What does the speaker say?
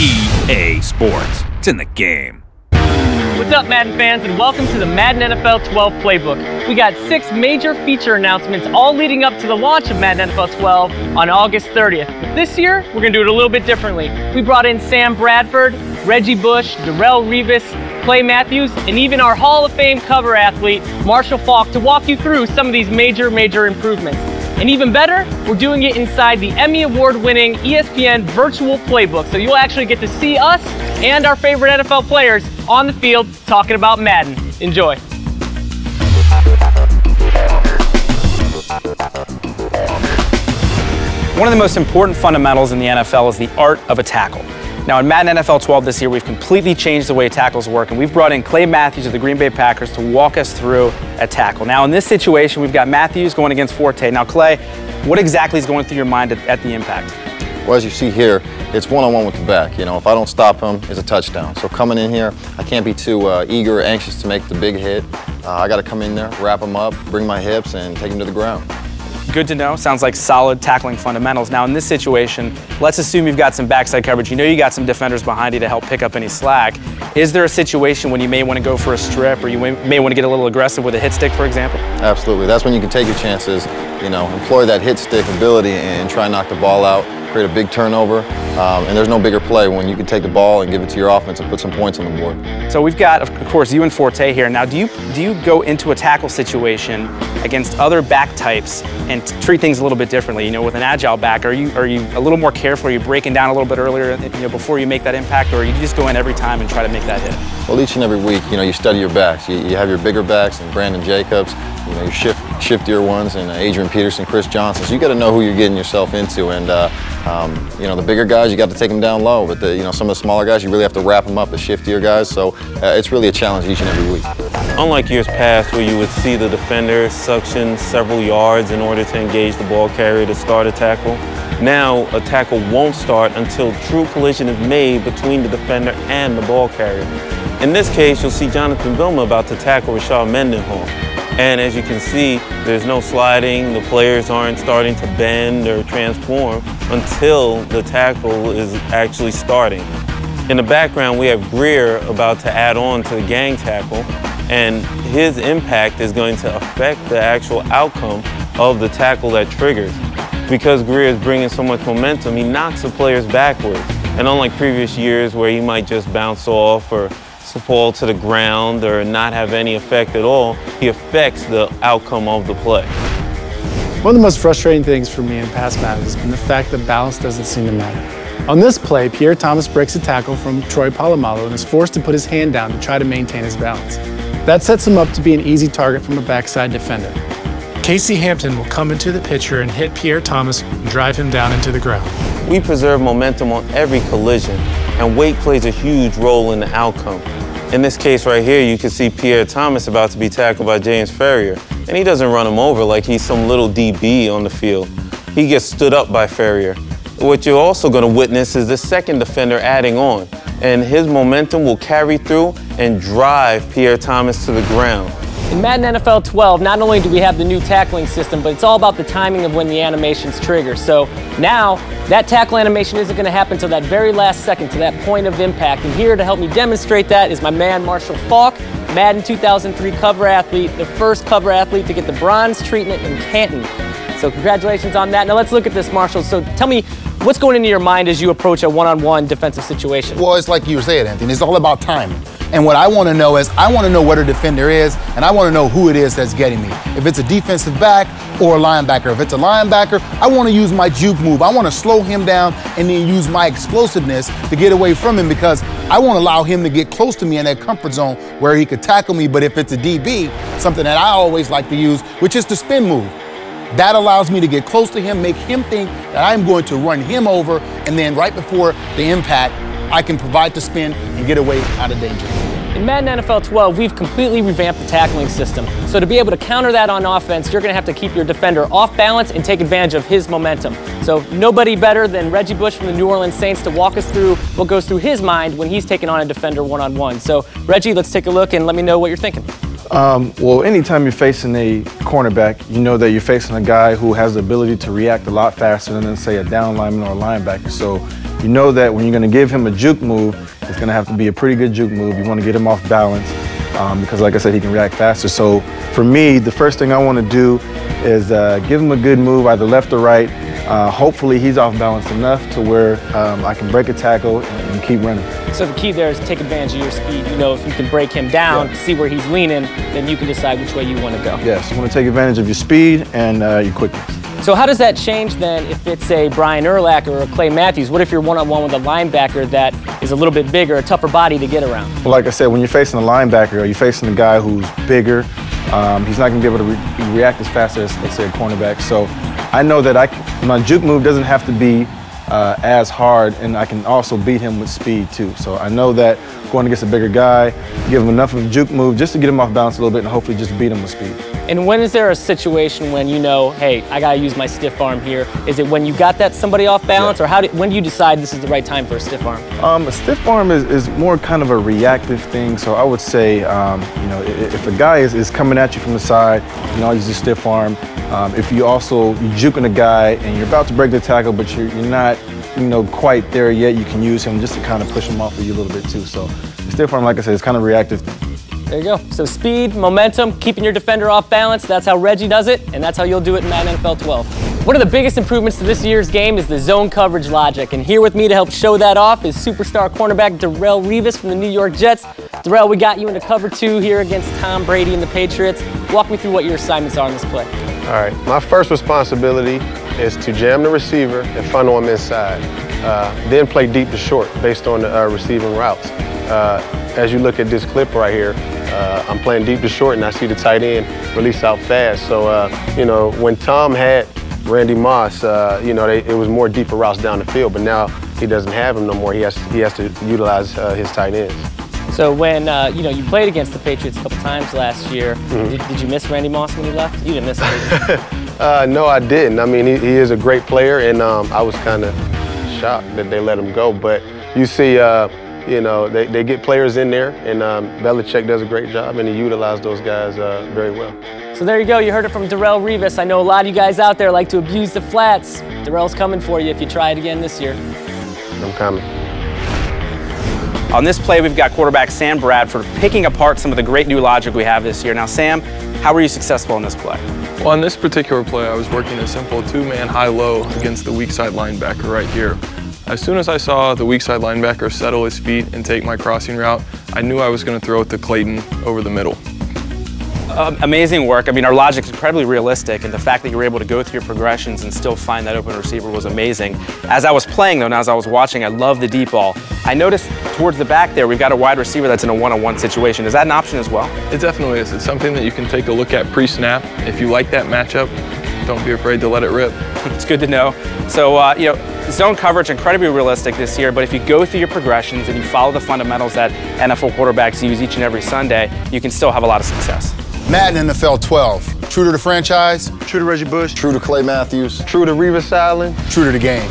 EA Sports. It's in the game. What's up, Madden fans, and welcome to the Madden NFL 12 Playbook. We got 6 major feature announcements all leading up to the launch of Madden NFL 12 on August 30th. But this year, we're going to do it a little bit differently. We brought in Sam Bradford, Reggie Bush, Darrelle Revis, Clay Matthews, and even our Hall of Fame cover athlete, Marshall Faulk, to walk you through some of these major improvements. And even better, we're doing it inside the Emmy award-winning ESPN Virtual Playbook. So you'll actually get to see us and our favorite NFL players on the field talking about Madden. Enjoy. One of the most important fundamentals in the NFL is the art of a tackle. Now in Madden NFL 12 this year, we've completely changed the way tackles work, and we've brought in Clay Matthews of the Green Bay Packers to walk us through a tackle. Now in this situation, we've got Matthews going against Forte. Now Clay, what exactly is going through your mind at the impact? Well, as you see here, it's one-on-one with the back. You know, if I don't stop him, it's a touchdown. So coming in here, I can't be too eager or anxious to make the big hit. I got to come in there, wrap him up, bring my hips, and take him to the ground. Good to know. Sounds like solid tackling fundamentals. Now in this situation, let's assume you've got some backside coverage. You know you got some defenders behind you to help pick up any slack. Is there a situation when you may want to go for a strip, or you may want to get a little aggressive with a hit stick, for example? Absolutely. That's when you can take your chances, you know, employ that hit stick ability and try and knock the ball out, create a big turnover. And there's no bigger play when you can take the ball and give it to your offense and put some points on the board. So we've got, of course, you and Forte here. Now, do you go into a tackle situation against other back types and treat things a little bit differently? You know, with an agile back, are you a little more careful? Are you breaking down a little bit earlier, you know, before you make that impact, or you just go in every time and try to make that hit? Well, each and every week, you know, you study your backs. You have your bigger backs and Brandon Jacobs, you know, your shiftier ones, and Adrian Peterson, Chris Johnson. So you got to know who you're getting yourself into, and you know, the bigger guys, you got to take them down low, but you know, some of the smaller guys, you really have to wrap them up, the shiftier guys. So it's really a challenge each and every week. Unlike years past where you would see the defender suction several yards in order to engage the ball carrier to start a tackle, now a tackle won't start until true collision is made between the defender and the ball carrier. In this case, you'll see Jonathan Vilma about to tackle Rashad Mendenhall. And as you can see, there's no sliding, the players aren't starting to bend or transform until the tackle is actually starting. In the background, we have Greer about to add on to the gang tackle, and his impact is going to affect the actual outcome of the tackle that triggers. Because Greer is bringing so much momentum, he knocks the players backwards. And unlike previous years where he might just bounce off or fall to the ground or not have any effect at all, he affects the outcome of the play. One of the most frustrating things for me in past Madden has been the fact that balance doesn't seem to matter. On this play, Pierre Thomas breaks a tackle from Troy Polamalu and is forced to put his hand down to try to maintain his balance. That sets him up to be an easy target from a backside defender. Casey Hampton will come into the picture and hit Pierre Thomas and drive him down into the ground. We preserve momentum on every collision, and weight plays a huge role in the outcome. In this case right here, you can see Pierre Thomas about to be tackled by James Ferrier, and he doesn't run him over like he's some little DB on the field. He gets stood up by Ferrier. What you're also going to witness is the second defender adding on, and his momentum will carry through and drive Pierre Thomas to the ground. In Madden NFL 12, not only do we have the new tackling system, but it's all about the timing of when the animations trigger. So now, that tackle animation isn't going to happen until that very last second, to that point of impact. And here to help me demonstrate that is my man, Marshall Faulk, Madden 2003 cover athlete, the first cover athlete to get the bronze treatment in Canton. So congratulations on that. Now let's look at this, Marshall. So tell me, what's going into your mind as you approach a one-on-one defensive situation? Well, it's like you were saying, Anthony, it's all about timing. And what I want to know is, I want to know where the defender is, and I want to know who it is that's getting me. If it's a defensive back or a linebacker. If it's a linebacker, I want to use my juke move. I want to slow him down and then use my explosiveness to get away from him, because I won't allow him to get close to me in that comfort zone where he could tackle me. But if it's a DB, something that I always like to use, which is the spin move. That allows me to get close to him, make him think that I'm going to run him over, and then right before the impact, I can provide the spin and get away out of danger. In Madden NFL 12, we've completely revamped the tackling system. So to be able to counter that on offense, you're going to have to keep your defender off balance and take advantage of his momentum. So nobody better than Reggie Bush from the New Orleans Saints to walk us through what goes through his mind when he's taking on a defender one-on-one. So Reggie, let's take a look and let me know what you're thinking. Well, anytime you're facing a cornerback, you know that you're facing a guy who has the ability to react a lot faster than, say, a down lineman or a linebacker. So you know that when you're going to give him a juke move, it's going to have to be a pretty good juke move. You want to get him off balance because, like I said, he can react faster. So for me, the first thing I want to do is give him a good move, either left or right. Hopefully he's off balance enough to where I can break a tackle and keep running. So the key there is take advantage of your speed. You know, if you can break him down, see where he's leaning, then you can decide which way you want to go. Yes, you want to take advantage of your speed and your quickness. So how does that change then if it's a Brian Urlacher or a Clay Matthews? What if you're one-on-one with a linebacker that is a little bit bigger, a tougher body to get around? Well, like I said, when you're facing a linebacker or you're facing a guy who's bigger, he's not going to be able to react as fast as, let's say, a cornerback. So I know that my juke move doesn't have to be as hard, and I can also beat him with speed too. So I know that going against a bigger guy, give him enough of a juke move just to get him off balance a little bit and hopefully just beat him with speed. And when is there a situation when you know, hey, I gotta use my stiff arm here? Is it when you got that somebody off balance, or when do you decide this is the right time for a stiff arm? A stiff arm is more kind of a reactive thing. So I would say, you know, if a guy is coming at you from the side, you can always use a stiff arm. If you're juking a guy and you're about to break the tackle, but you're not, you know, quite there yet, you can use him just to kind of push him off of you a little bit too. So the stiff arm, like I said, is kind of reactive thing. There you go. So speed, momentum, keeping your defender off balance, that's how Reggie does it, and that's how you'll do it in Madden NFL 12. One of the biggest improvements to this year's game is the zone coverage logic, and here with me to help show that off is superstar cornerback Darrelle Revis from the New York Jets. Darrelle, we got you into cover 2 here against Tom Brady and the Patriots. Walk me through what your assignments are on this play. All right, my first responsibility is to jam the receiver and funnel him inside. Then play deep to short based on the receiving routes. As you look at this clip right here, I'm playing deep to short and I see the tight end release out fast. So, you know, when Tom had Randy Moss, you know, it was more deeper routes down the field, but now he doesn't have him no more. He has to utilize his tight ends. So when, you know, you played against the Patriots a couple times last year, did you miss Randy Moss when he left? You didn't miss him. No, I didn't. I mean, he is a great player, and I was kind of shocked that they let him go. But you see, you know, they get players in there, and Belichick does a great job, and he utilized those guys very well. So there you go. You heard it from Darrelle Revis. I know a lot of you guys out there like to abuse the flats. Darrelle's coming for you if you try it again this year. I'm coming. On this play, we've got quarterback Sam Bradford picking apart some of the great new logic we have this year. Now, Sam, how were you successful in this play? Well, on this particular play, I was working a simple 2-man high-low against the weak side linebacker right here. As soon as I saw the weak side linebacker settle his feet and take my crossing route, I knew I was going to throw it to Clayton over the middle. Amazing work. I mean, our logic's incredibly realistic, and the fact that you were able to go through your progressions and still find that open receiver was amazing. As I was playing, though, and as I was watching, I love the deep ball. I noticed towards the back there, we've got a wide receiver that's in a one-on-one situation. Is that an option as well? It definitely is. It's something that you can take a look at pre-snap. If you like that matchup, don't be afraid to let it rip. It's good to know. So, you know, zone coverage, incredibly realistic this year, but if you go through your progressions and you follow the fundamentals that NFL quarterbacks use each and every Sunday, you can still have a lot of success. Madden NFL 12. True to the franchise. True to Reggie Bush. True to Clay Matthews. True to Revis Island. True to the game.